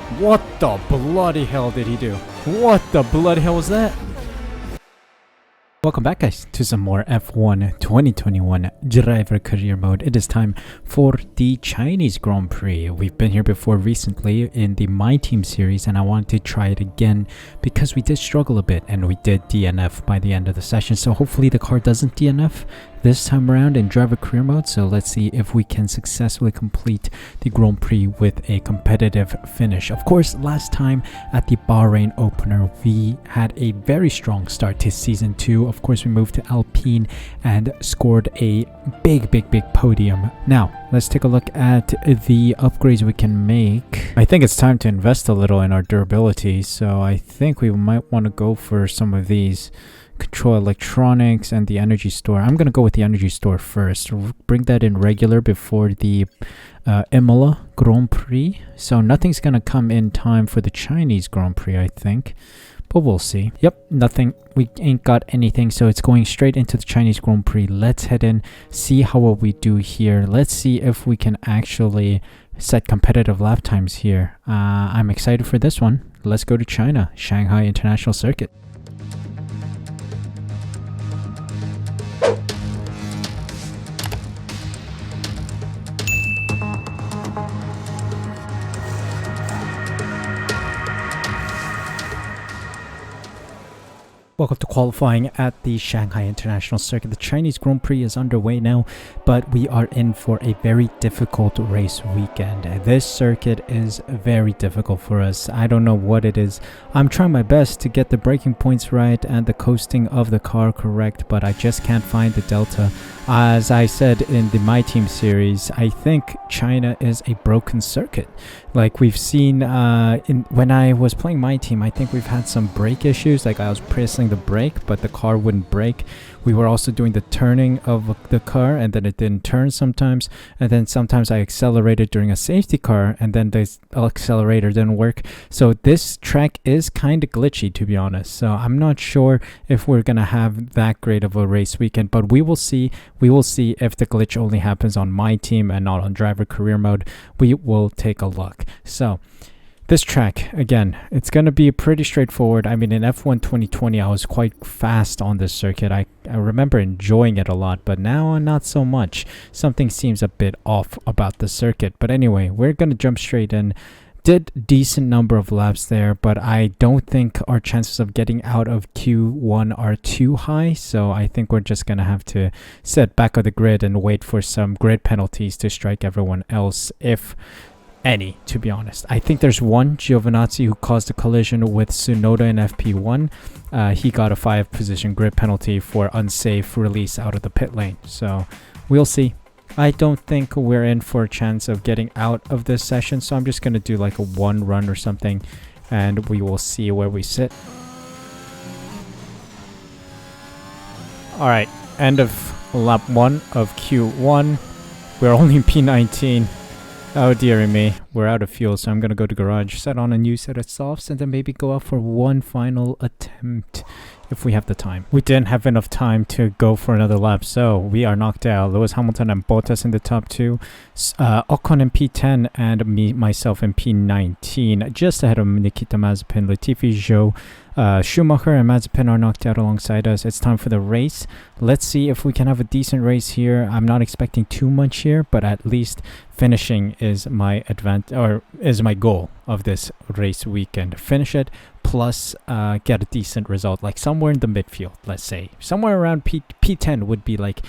What the bloody hell did he do? What the bloody hell was that? Welcome back, guys, to some more F1 2021 driver career mode. It is time for the Chinese Grand Prix. We've been here before recently in the My Team series, and I wanted to try it again because we did struggle a bit and we did DNF by the end of the session. So hopefully the car doesn't DNF this time around in driver career mode. So let's see if we can successfully complete the Grand Prix with a competitive finish. Of course, last time at the Bahrain opener, we had a very strong start to season 2. Of course, we moved to Alpine and scored a big podium. Now, let's take a look at the upgrades we can make. I think it's time to invest a little in our durability. So I think we might want to go for some of these. Control electronics and the energy store. I'm gonna go with the energy store first. Bring that in regular before the Imola Grand Prix. So nothing's gonna come in time for the Chinese Grand Prix, I think, but we'll see. Yep, nothing. We ain't got anything, so it's going straight into the Chinese Grand Prix. Let's head in, see how well we do here. Let's see if we can actually set competitive lap times here. I'm excited for this one. Let's go to China, Shanghai International Circuit. Welcome to qualifying at the Shanghai International Circuit. The Chinese Grand Prix is underway now, but we are in for a very difficult race weekend. This circuit is very difficult for us. I don't know what it is. I'm trying my best to get the braking points right and the coasting of the car correct, but I just can't find the delta. As I said in the My Team series, I think China is a broken circuit. Like we've seen when I was playing My Team, I think we've had some brake issues. Like I was pressing the brake, but the car wouldn't brake. We were also doing the turning of the car, and then it didn't turn sometimes. And then sometimes I accelerated during a safety car, and then the accelerator didn't work. So this track is kind of glitchy, to be honest. So I'm not sure if we're going to have that great of a race weekend, but we will see. We will see if the glitch only happens on My Team and not on driver career mode. We will take a look. So this track, again, it's going to be pretty straightforward. I mean, in F1 2020, I was quite fast on this circuit. I remember enjoying it a lot, but now not so much. Something seems a bit off about the circuit. But anyway, we're going to jump straight in. Did decent number of laps there, but I don't think our chances of getting out of Q1 are too high. So I think we're just going to have to sit back of the grid and wait for some grid penalties to strike everyone else, if any, to be honest. I think there's one, Giovinazzi, who caused a collision with Tsunoda in FP1. He got a 5 position grid penalty for unsafe release out of the pit lane. So we'll see. I don't think we're in for a chance of getting out of this session, so I'm just going to do like a 1 run or something, and we will see where we sit. Alright, end of lap 1 of Q1. We're only in P19. Oh dearie me, we're out of fuel, so I'm gonna go to garage, set on a new set of softs, and then maybe go out for one final attempt if we have the time. We didn't have enough time to go for another lap, so we are knocked out. Lewis Hamilton and Bottas in the top 2, Ocon in P10, and myself in P19, just ahead of Nikita Mazepin, Latifi, Zhou, Schumacher and Mazepin are knocked out alongside us. It's time for the race. Let's see if we can have a decent race here. I'm not expecting too much here, but at least finishing is my is my goal of this race weekend. Finish it plus get a decent result, like somewhere in the midfield. Let's say somewhere around P10 would be like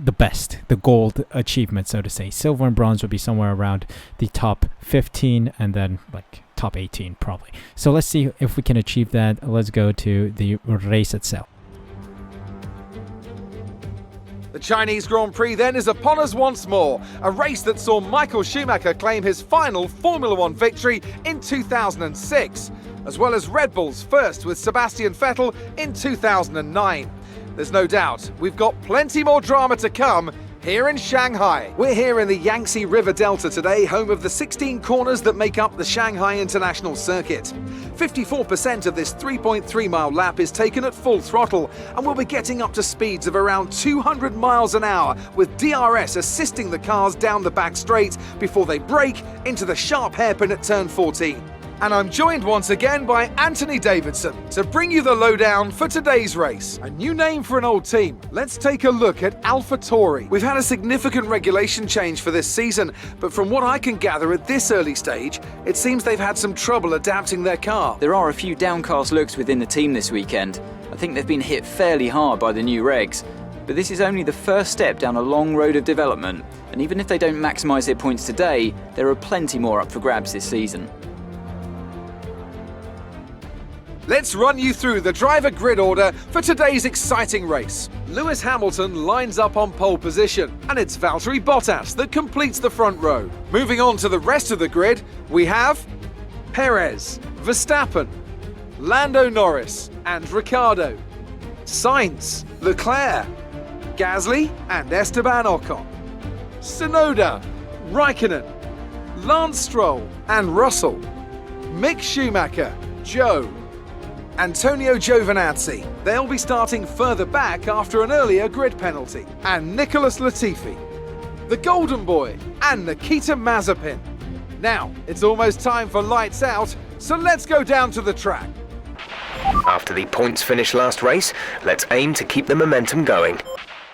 the best, the gold achievement, so to say. Silver and bronze would be somewhere around the top 15, and then like top 18 probably. So let's see if we can achieve that. Let's go to the race itself. The Chinese Grand Prix then is upon us once more, a race that saw Michael Schumacher claim his final Formula One victory in 2006, as well as Red Bull's first with Sebastian Vettel in 2009. There's no doubt we've got plenty more drama to come here in Shanghai. We're here in the Yangtze River Delta today, home of the 16 corners that make up the Shanghai International Circuit. 54% of this 3.3-mile lap is taken at full throttle, and we'll be getting up to speeds of around 200 miles an hour, with DRS assisting the cars down the back straight before they brake into the sharp hairpin at turn 14. And I'm joined once again by Anthony Davidson to bring you the lowdown for today's race. A new name for an old team. Let's take a look at AlphaTauri. We've had a significant regulation change for this season, but from what I can gather at this early stage, it seems they've had some trouble adapting their car. There are a few downcast looks within the team this weekend. I think they've been hit fairly hard by the new regs. But this is only the first step down a long road of development, and even if they don't maximise their points today, there are plenty more up for grabs this season. Let's run you through the driver grid order for today's exciting race. Lewis Hamilton lines up on pole position, and it's Valtteri Bottas that completes the front row. Moving on to the rest of the grid, we have Perez, Verstappen, Lando Norris and Ricciardo, Sainz, Leclerc, Gasly and Esteban Ocon, Tsunoda, Raikkonen, Lance Stroll and Russell, Mick Schumacher, Joe, Antonio Giovinazzi. They'll be starting further back after an earlier grid penalty. And Nicholas Latifi, the Golden Boy, and Nikita Mazepin. Now, it's almost time for lights out, so let's go down to the track. After the points finish last race, let's aim to keep the momentum going.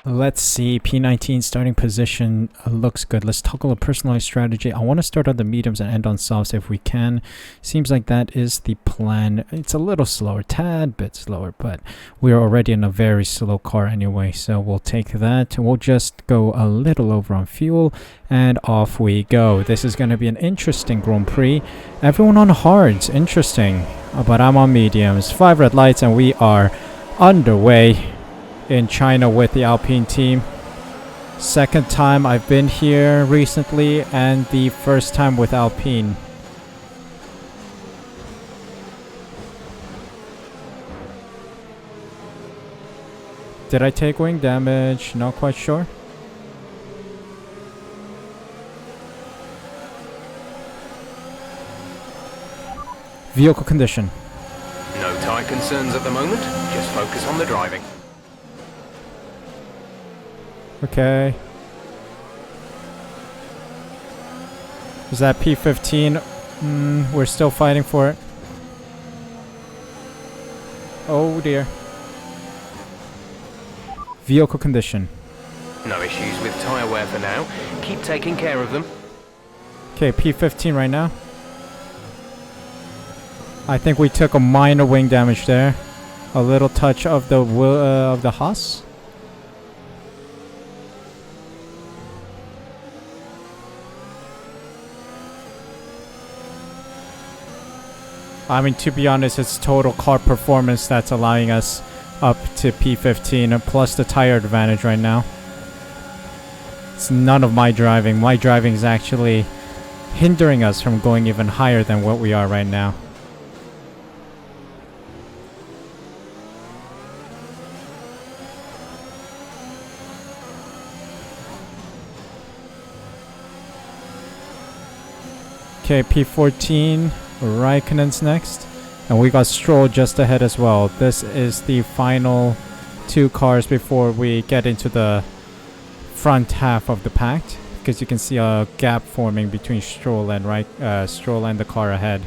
Let's see, P19 starting position looks good. Let's talk a little personalized strategy. I want to start on the mediums and end on softs if we can. Seems like that is the plan. It's a little slower, tad bit slower, but we're already in a very slow car anyway, so we'll take that. We'll just go a little over on fuel, and off we go. This is going to be an interesting Grand Prix. Everyone on hards, interesting, but I'm on mediums. 5 red lights, and we are underway in China with the Alpine team. Second time I've been here recently, and the first time with Alpine. Did I take wing damage? Not quite sure. Vehicle condition. No tyre concerns at the moment, just focus on the driving. Okay. Is that P15? We're still fighting for it. Oh dear. Vehicle condition. No issues with tyre wear for now. Keep taking care of them. Okay, P15 right now. I think we took a minor wing damage there. A little touch of the Haas. I mean, to be honest, it's total car performance that's allowing us up to P15, and plus the tire advantage right now. It's none of my driving. My driving is actually hindering us from going even higher than what we are right now. Okay, P14. Raikkonen's next, and we got Stroll just ahead as well. This is the final 2 cars before we get into the front half of the pack, because you can see a gap forming between Stroll and the car ahead.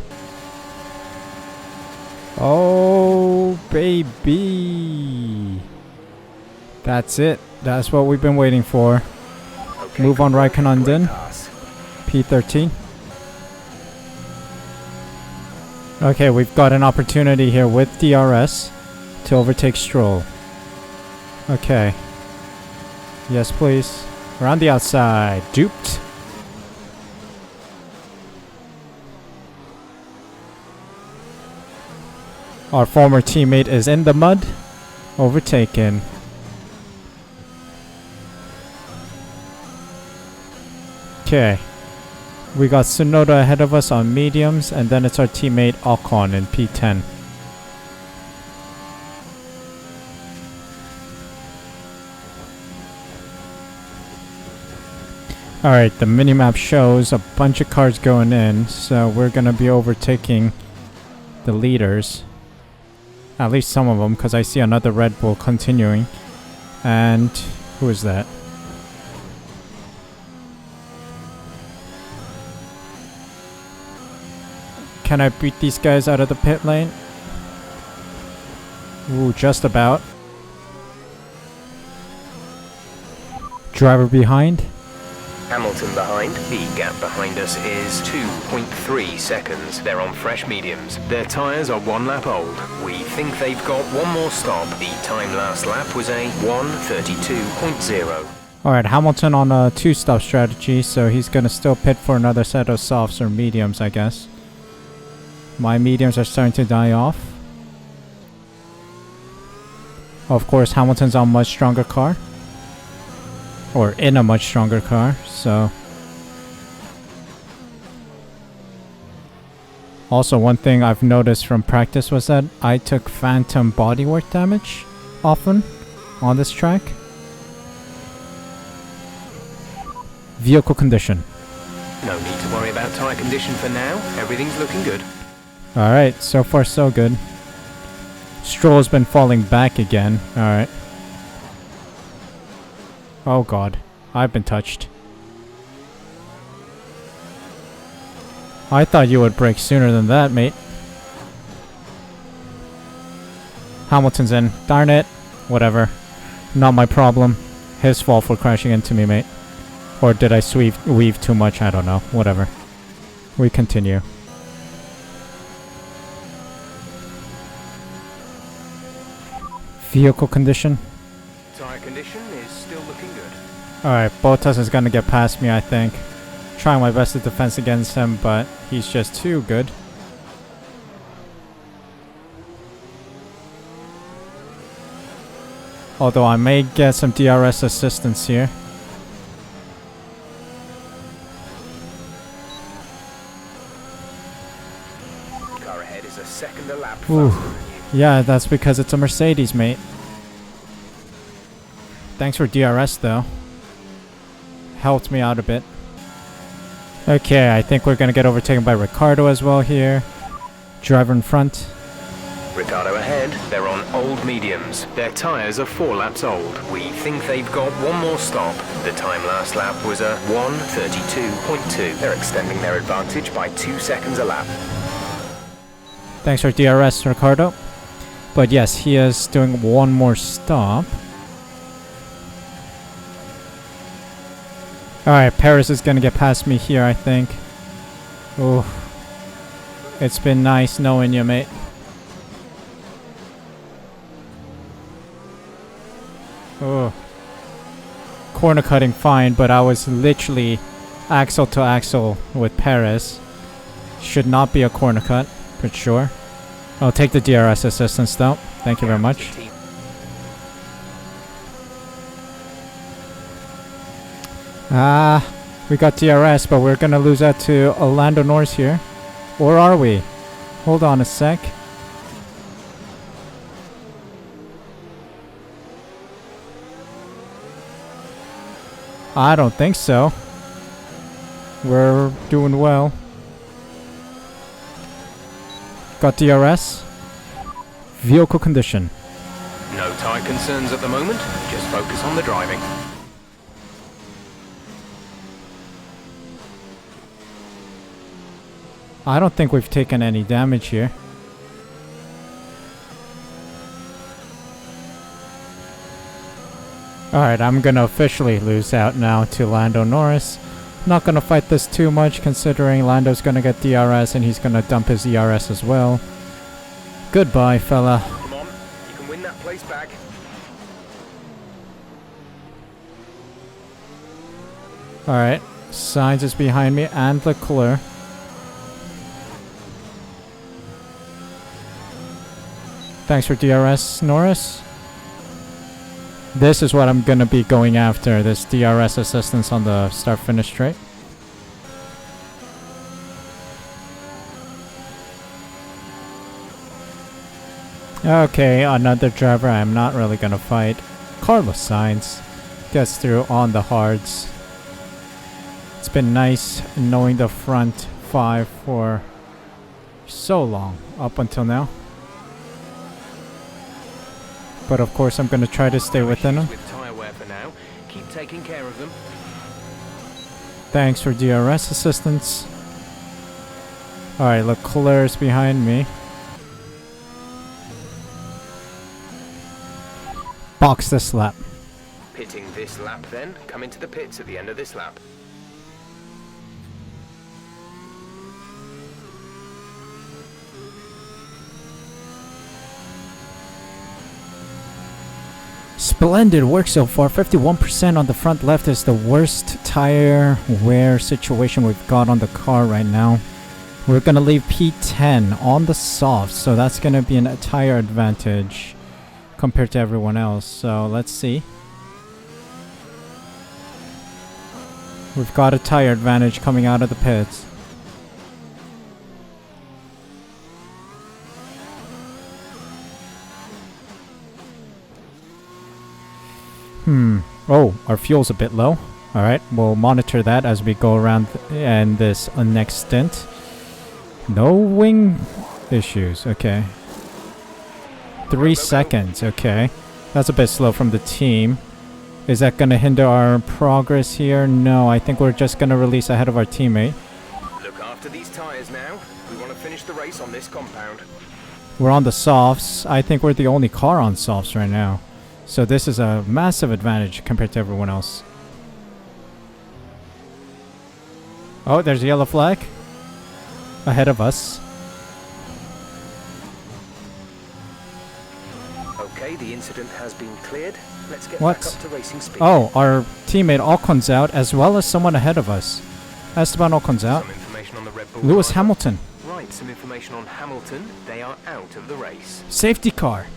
Oh baby, that's it. That's what we've been waiting for. Okay, move on Raikkonen then. pass. P13. Okay, we've got an opportunity here with DRS to overtake Stroll. Okay. Yes, please. We're on the outside. Duped. Our former teammate is in the mud. Overtaken. Okay. We got Tsunoda ahead of us on mediums, and then it's our teammate Ocon in P10. Alright, the minimap shows a bunch of cars going in, so we're gonna be overtaking the leaders. At least some of them, because I see another Red Bull continuing. And who is that? Can I beat these guys out of the pit lane? Ooh, just about. Driver behind. Hamilton behind. The gap behind us is 2.3 seconds. They're on fresh mediums. Their tyres are 1 lap old. We think they've got one more stop. The time last lap was a 1:32.0. Alright, Hamilton on a 2-stop strategy, so he's gonna still pit for another set of softs or mediums, I guess. My mediums are starting to die off. Of course, Hamilton's on a much stronger car. Or in a much stronger car, so... Also, one thing I've noticed from practice was that I took phantom bodywork damage often on this track. Vehicle condition. No need to worry about tyre condition for now. Everything's looking good. Alright, so far so good. Stroll's been falling back again. Alright. Oh god, I've been touched. I thought you would brake sooner than that, mate. Hamilton's in. Darn it. Whatever. Not my problem. His fault for crashing into me, mate. Or did I weave too much? I don't know. Whatever. We continue. Vehicle condition. Tyre condition is still looking good. Alright, Bottas is gonna get past me, I think. Trying my best to defense against him, but he's just too good. Although I may get some DRS assistance here. Car ahead is a second a lap Ooh. faster than you. Yeah, that's because it's a Mercedes, mate. Thanks for DRS, though. Helped me out a bit. Okay, I think we're gonna get overtaken by Ricardo as well here. Driver in front. Ricardo ahead. They're on old mediums. Their tyres are 4 laps old. We think they've got one more stop. The time last lap was a 1:32.2. They're extending their advantage by 2 seconds a lap. Thanks for DRS, Ricardo. But yes, he is doing one more stop. Alright, Paris is gonna get past me here, I think. Ooh. It's been nice knowing you, mate. Oh. Corner cutting fine, but I was literally axle to axle with Paris. Should not be a corner cut, for sure. I'll take the DRS assistance though. Thank you very much. We got DRS, but we're gonna lose out to Lando Norris here. Or are we? Hold on a sec. I don't think so. We're doing well. Got DRS. Vehicle condition. No tyre concerns at the moment. Just focus on the driving. I don't think we've taken any damage here. Alright, I'm gonna officially lose out now to Lando Norris. Not gonna fight this too much considering Lando's gonna get DRS and he's gonna dump his ERS as well. Goodbye, fella. Come on, you can win that place back. Alright, Sainz is behind me and Leclerc. Thanks for DRS, Norris. This is what I'm gonna be going after, this DRS assistance on the start-finish straight. Okay, another driver I'm not really gonna fight. Carlos Sainz gets through on the hards. It's been nice knowing the front 5 for so long, up until now. But of course I'm going to try to stay within them. With tyre wear for now. Keep taking care of them. Thanks for DRS assistance. Alright, Leclerc's behind me. Box this lap. Pitting this lap then. Come into the pits at the end of this lap. Splendid work so far. 51% on the front left is the worst tire wear situation we've got on the car right now. We're going to leave P10 on the soft, so that's going to be a tire advantage compared to everyone else. So let's see. We've got a tire advantage coming out of the pits. Oh, our fuel's a bit low. Alright, we'll monitor that as we go around and this next stint. No wing issues, okay. 3 seconds, okay. That's a bit slow from the team. Is that going to hinder our progress here? No, I think we're just going to release ahead of our teammate. Look after these tyres now. We want to finish the race on this compound. We're on the softs. I think we're the only car on softs right now. So this is a massive advantage compared to everyone else. Oh, there's a yellow flag ahead of us. Okay, the incident has been cleared. Let's get What? back up to racing speed. Oh, our teammate Ocon's out, as well as someone ahead of us. Esteban Ocon's out. Some information on the Red Bull Lewis driver. Hamilton. Right, some information on Hamilton. They are out of the race. Safety car.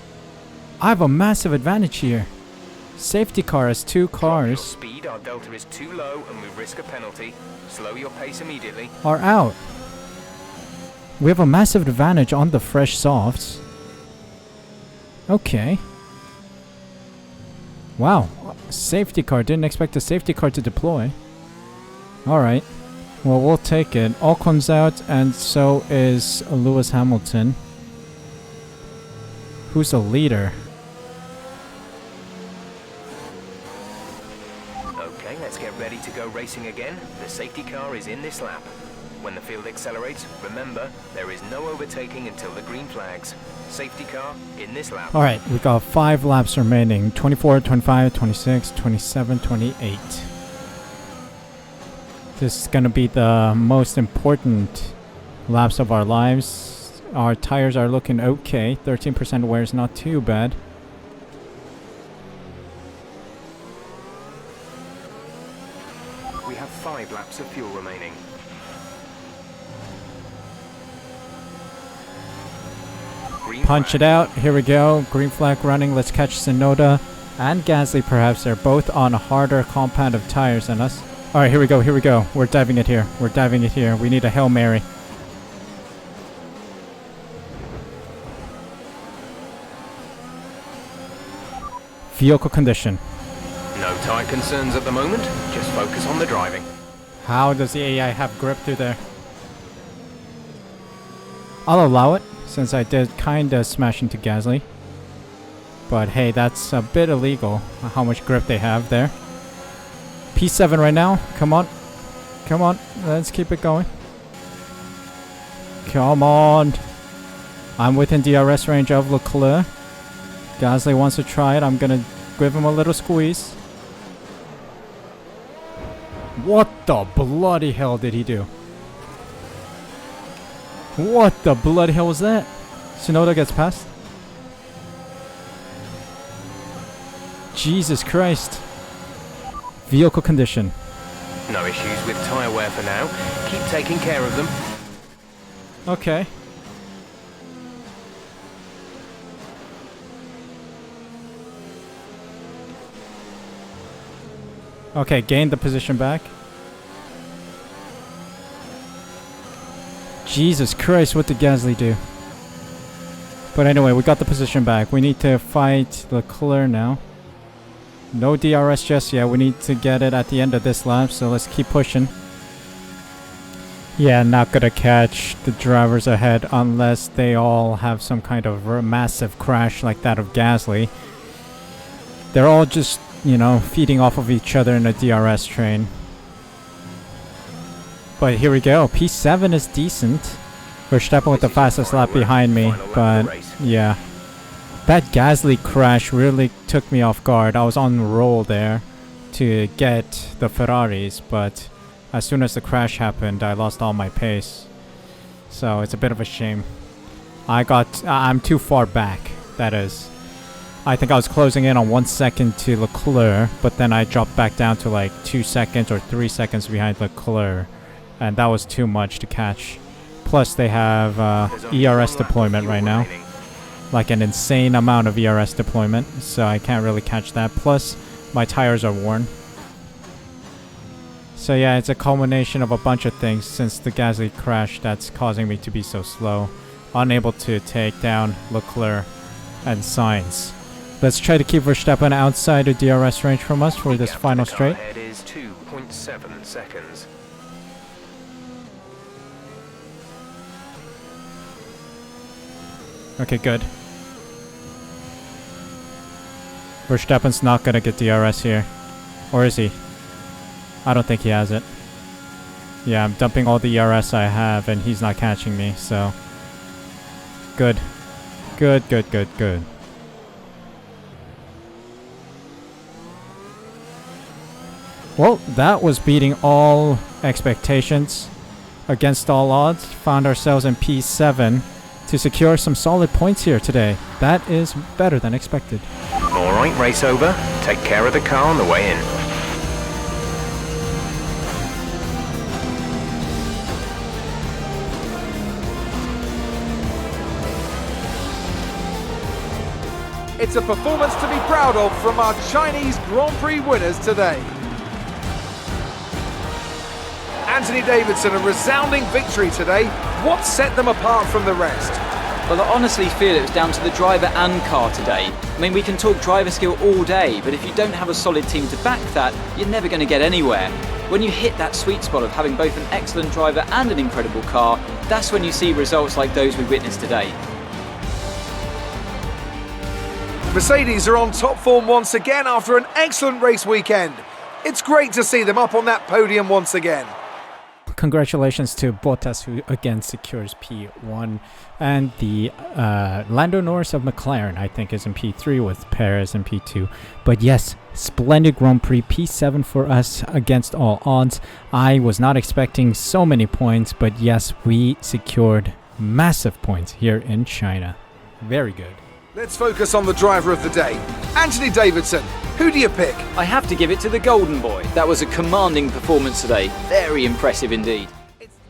I have a massive advantage here. Safety car has 2 Drop your cars speed, our delta is too low and we risk a penalty. Slow your pace immediately. are out. We have a massive advantage on the fresh softs. Okay. Wow. Safety car. Didn't expect the safety car to deploy. Alright. Well, we'll take it. Ocon's out, and so is Lewis Hamilton. Who's the leader? Okay, let's get ready to go racing again. The safety car is in this lap. When the field accelerates, remember, there is no overtaking until the green flags. Safety car in this lap. Alright, we got 5 laps remaining. 24, 25, 26, 27, 28. This is going to be the most important laps of our lives. Our tires are looking okay. 13% wear is not too bad. We have 5 laps of fuel remaining. Green Punch it flag. out. Here we go. Green flag running. Let's catch Tsunoda and Gasly perhaps. They're both on a harder compound of tires than us. Alright, here we go. Here we go. We're diving it here. We're diving it here. We need a Hail Mary. Vehicle condition. No tire concerns at the moment. Just focus on the driving. How does the AI have grip through there? I'll allow it, since I did kinda smash into Gasly. But hey, that's a bit illegal, how much grip they have there. P7 right now, come on. Come on, let's keep it going. Come on. I'm within DRS range of Leclerc. Gasly wants to try it, I'm gonna give him a little squeeze. What the bloody hell did he do? What the bloody hell was that? Tsunoda gets past. Jesus Christ. Vehicle condition. No issues with tyre wear for now. Keep taking care of them. Okay. Okay, gain the position back. Jesus Christ, what did Gasly do? But anyway, we got the position back. We need to fight Leclerc now. No DRS just yet. We need to get it at the end of this lap, so let's keep pushing. Yeah, not gonna catch the drivers ahead unless they all have some kind of massive crash like that of Gasly. They're all just, you know, feeding off of each other in a DRS train. But here we go. P7 is decent. Verstappen with the fastest lap behind me, but yeah. That Gasly crash really took me off guard. I was on the roll there to get the Ferraris, but as soon as the crash happened, I lost all my pace. So it's a bit of a shame. I'm too far back, that is. I think I was closing in on 1 second to Leclerc, but then I dropped back down to like 2 seconds or 3 seconds behind Leclerc, and that was too much to catch. Plus they have ERS deployment right now, like an insane amount of ERS deployment, so I can't really catch that. Plus my tires are worn. So yeah, it's a culmination of a bunch of things since the Gasly crash that's causing me to be so slow. Unable to take down Leclerc and Sainz. Let's try to keep Verstappen outside of DRS range from us for this final straight. It is 2.7 seconds. Okay, good. Verstappen's not gonna get DRS here. Or is he? I don't think he has it. Yeah, I'm dumping all the ERS I have and he's not catching me, so... Good. Good, good, good, good. Well, that was beating all expectations. Against all odds, found ourselves in P7 to secure some solid points here today. That is better than expected. Alright, race over. Take care of the car on the way in. It's a performance to be proud of from our Chinese Grand Prix winners today. Anthony Davidson, a resounding victory today. What set them apart from the rest? Well, I honestly feel it was down to the driver and car today. I mean, we can talk driver skill all day, but if you don't have a solid team to back that, you're never going to get anywhere. When you hit that sweet spot of having both an excellent driver and an incredible car, that's when you see results like those we witnessed today. Mercedes are on top form once again after an excellent race weekend. It's great to see them up on that podium once again. Congratulations to Bottas, who again secures P1, and the Lando Norris of McLaren, I think, is in P3 with Perez in P2. But yes, splendid Grand Prix, P7 for us against all odds. I was not expecting so many points, but yes, we secured massive points here in China. Very good. Let's focus on the driver of the day, Anthony Davidson. Who do you pick? I have to give it to the Golden Boy. That was a commanding performance today. Very impressive indeed.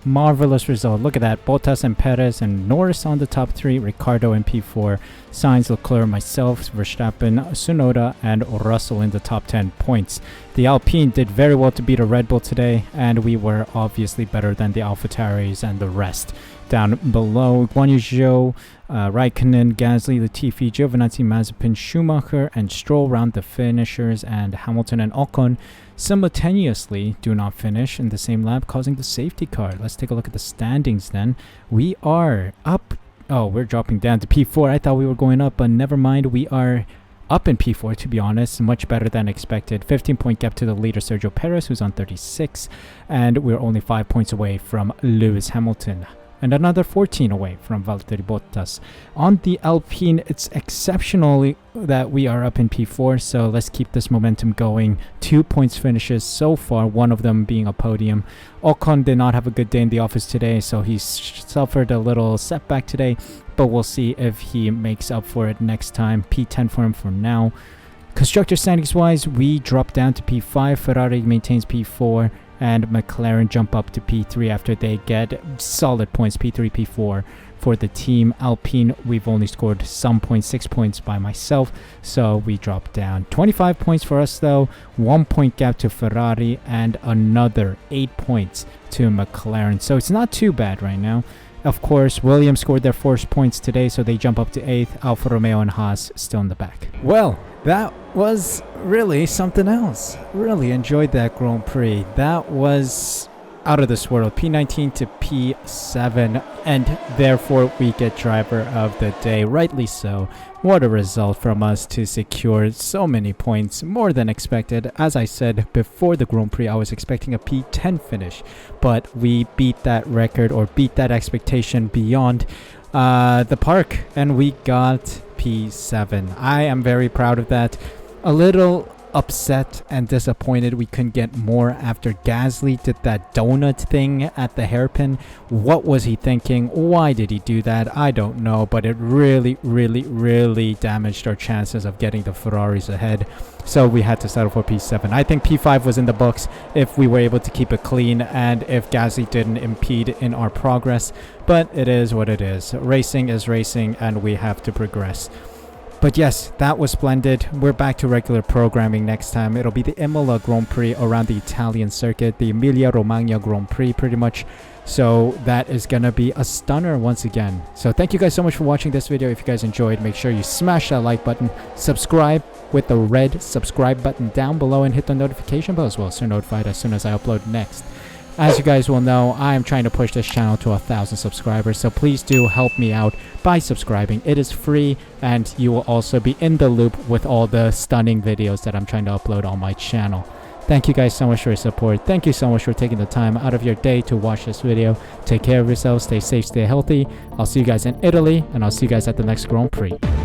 Marvelous result. Look at that. Bottas and Perez and Norris on the top 3. Ricardo in P4. Sainz, Leclerc, myself, Verstappen, Tsunoda, and Russell in the top 10 points. The Alpine did very well to beat a Red Bull today, and we were obviously better than the AlphaTauris and the rest. Down below, Guan Yu Zhou, Raikkonen, Gasly, Latifi, Giovinazzi, Mazepin, Schumacher, and Stroll round the finishers, and Hamilton and Ocon simultaneously do not finish in the same lap, causing the safety car. Let's take a look at the standings then. We are up. Oh, we're dropping down to P4. I thought we were going up, but never mind. We are up in P4, to be honest. Much better than expected. 15-point gap to the leader, Sergio Perez, who's on 36. And we're only 5 points away from Lewis Hamilton, and another 14 away from Valtteri Bottas. On the Alpine, it's exceptionally that we are up in P4, so let's keep this momentum going. 2 points finishes so far, one of them being a podium. Ocon did not have a good day in the office today, so he suffered a little setback today, but we'll see if he makes up for it next time. P10 for him for now. Constructor standings wise, we drop down to P5, Ferrari maintains P4, and McLaren jump up to P3 after they get solid points, P3, P4 for the team. Alpine, we've only scored some points, 6 points by myself, so we drop down. 25 points for us though, 1 point gap to Ferrari, and another 8 points to McLaren. So it's not too bad right now. Of course, Williams scored their 4 points today, so they jump up to 8th. Alfa Romeo and Haas still in the back. Well, that was really something else. Really enjoyed that Grand Prix. That was out of this world. P19 to P7, and therefore we get driver of the day. Rightly so. What a result from us to secure so many points, more than expected. As I said before the Grand Prix, I was expecting a P10 finish, but we beat that record, or beat that expectation beyond the park, and we got P7. I am very proud of that. A little upset and disappointed we couldn't get more after Gasly did that donut thing at the hairpin. What was he thinking? Why did he do that? I don't know, but it really damaged our chances of getting the Ferraris ahead. So we had to settle for P7. I think P5 was in the books if we were able to keep it clean and if Gasly didn't impede in our progress. But it is what it is. Racing is racing, and we have to progress. But yes, that was splendid. We're back to regular programming next time. It'll be the Imola Grand Prix around the Italian circuit, the Emilia-Romagna Grand Prix pretty much. So that is gonna be a stunner once again. So thank you guys so much for watching this video. If you guys enjoyed, make sure you smash that like button, subscribe with the red subscribe button down below, and hit the notification bell as well so you're notified as soon as I upload next. As you guys will know, I am trying to push this channel to 1,000 subscribers, so please do help me out by subscribing. It is free, and you will also be in the loop with all the stunning videos that I'm trying to upload on my channel. Thank you guys so much for your support. Thank you so much for taking the time out of your day to watch this video. Take care of yourselves, stay safe, stay healthy. I'll see you guys in Italy, and I'll see you guys at the next Grand Prix.